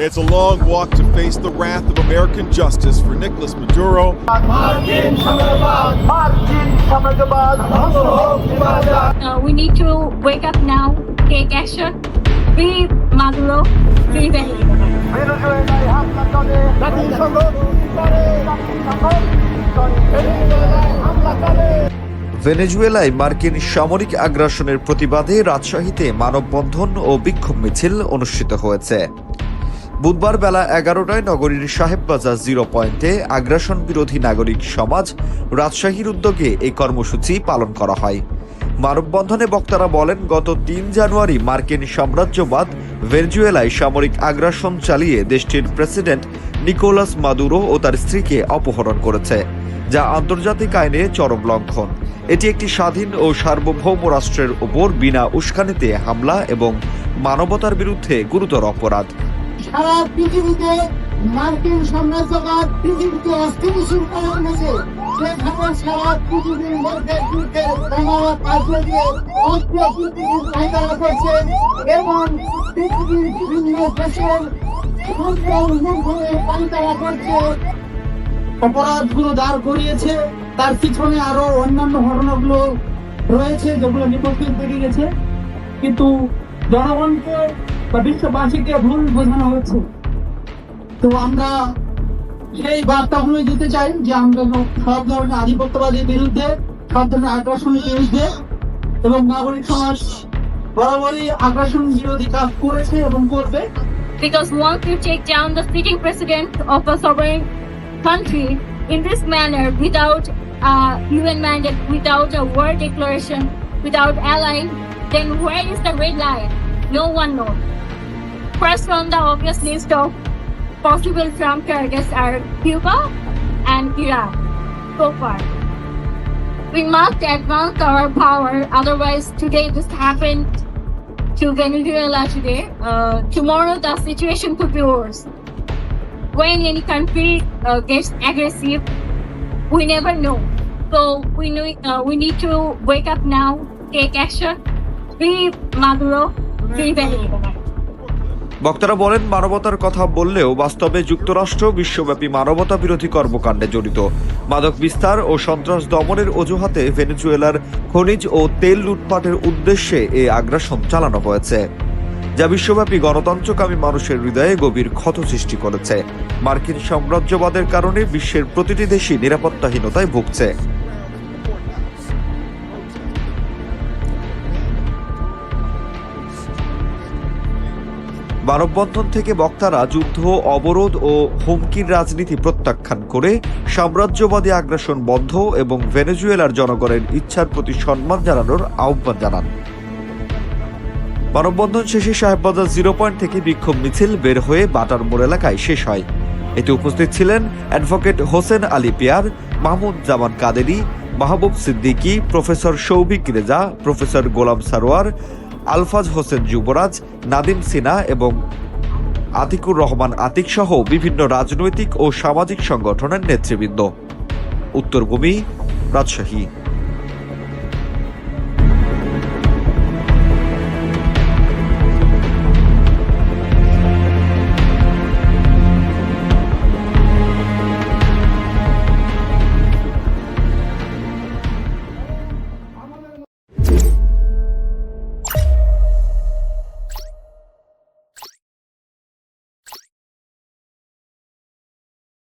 It's a long walk to face the wrath of American justice for Nicolas Maduro. We need to wake up now, take action, free Maduro, free Venezuela. ভেনেজুয়েলায় মার্কিন সামরিক আগ্রাসনের প্রতিবাদে রাজশাহীতে মানববন্ধন ও বিক্ষোভ মিছিল অনুষ্ঠিত হয়েছে। বুধবার বেলা 11টায় নগরীর সাহেববাজার জিরো পয়েন্টে আগ্রাসন বিরোধী নাগরিক সমাজ রাজশাহীর উদ্যোগে এই কর্মসূচি পালন করা হয়। মানববন্ধনে বক্তারা বলেন, গত ৩ জানুয়ারি মার্কিন সাম্রাজ্যবাদ ভেনেজুয়েলায় সামরিক আগ্রাসন চালিয়ে দেশটির প্রেসিডেন্ট নিকোলাস মাদুরো ও তার স্ত্রীকে অপহরণ করেছে, যা আন্তর্জাতিক আইনে চরম লঙ্ঘন। এটি একটি স্বাধীন ও সার্বভৌম রাষ্ট্রের উপর বিনা উস্কানিতে হামলা এবং মানবতার বিরুদ্ধে গুরুতর অপরাধ। সারা পৃথিবীতে মার্কিন সাম্রাজ্যবাদ পৃথিবীতে অস্থিতিশীল করে এনেছে। সেখানে সারা পৃথিবীর মধ্যে যুদ্ধের দাঙ্গা কাটিয়ে দিয়ে অপ্রকৃতির পায়তারা করছে এবং পৃথিবীর বিভিন্ন দেশের পায়তারা করছে। অপরাধগুলো দাঁড় করিয়েছে, তার পিছনে আরো অন্যান্য ঘটনাগুলো রয়েছে যেগুলো বিপক্ষে বেরিয়ে গেছে, কিন্তু জনগণকে বা বিশ্ববাসীকে ভুল বোঝানো হচ্ছে। তো আমরা সেই বার্তাগুলো দিতে চাই যে আমরা সব ধরনের আধিপত্যবাদীর বিরুদ্ধে, সব ধরনের আগ্রাসনের বিরুদ্ধে, এবং নাগরিক সমাজ বরাবরই আগ্রাসন বিরোধী কাজ করেছে এবং করবে। Because once you take down the sitting president of a sovereign country in this manner, without UN mandate, without a war declaration, without allying, then where is the red line? No one knows. First on the obvious list of possible Trump targets are Cuba and Iran. So far, we must advance our power. Otherwise, today this happened to Venezuela today. Tomorrow the situation could be worse. When any country gets aggressive, we never know. So we need to wake up now, take action, free Maduro, free Venezuela. বক্তারা বলেন, মানবতার কথা বললেও বাস্তবে যুক্তরাষ্ট্র বিশ্বব্যাপী মানবতা বিরোধী কর্মকাণ্ডে জড়িত। মাদক বিস্তার ও সন্ত্রাস দমনের অজুহাতে ভেনেজুয়েলার খনিজ ও তেল লুটপাটের উদ্দেশ্যে এই আগ্রাসন চালানো হয়েছে, যা বিশ্বব্যাপী গণতন্ত্রকামী মানুষের হৃদয়ে গভীর ক্ষত সৃষ্টি করেছে। মার্কিন সাম্রাজ্যবাদের কারণে বিশ্বের প্রতিটি দেশই নিরাপত্তাহীনতায় ভুগছে। মানববন্ধন থেকে বক্তারা যুদ্ধ, অবরোধ ও হুমকির রাজনীতি প্রত্যাখ্যান করে সাম্রাজ্যবাদী আগ্রাসন বন্ধ এবং ভেনেজুয়েলার জনগণের ইচ্ছার প্রতি সম্মান জানানোর আহ্বান জানান। মানববন্ধন শেষে সাহেববাজার জিরো পয়েন্ট থেকে বিক্ষোভ মিছিল বের হয়ে বাটার মোড় এলাকায় শেষ হয়। এতে উপস্থিত ছিলেন অ্যাডভোকেট হোসেন আলী পিয়ার, মাহমুদ জামান কাদেরি, মাহবুব সিদ্দিকী, প্রফেসর শৌভিক রেজা, প্রফেসর গোলাম সারোয়ার, আলফাজ হোসেন যুবরাজ, নাদিম সিনা এবং আতিকুর রহমান আতিক সহ বিভিন্ন রাজনৈতিক ও সামাজিক সংগঠনের নেতৃবৃন্দ। উত্তরভূমি, রাজশাহী।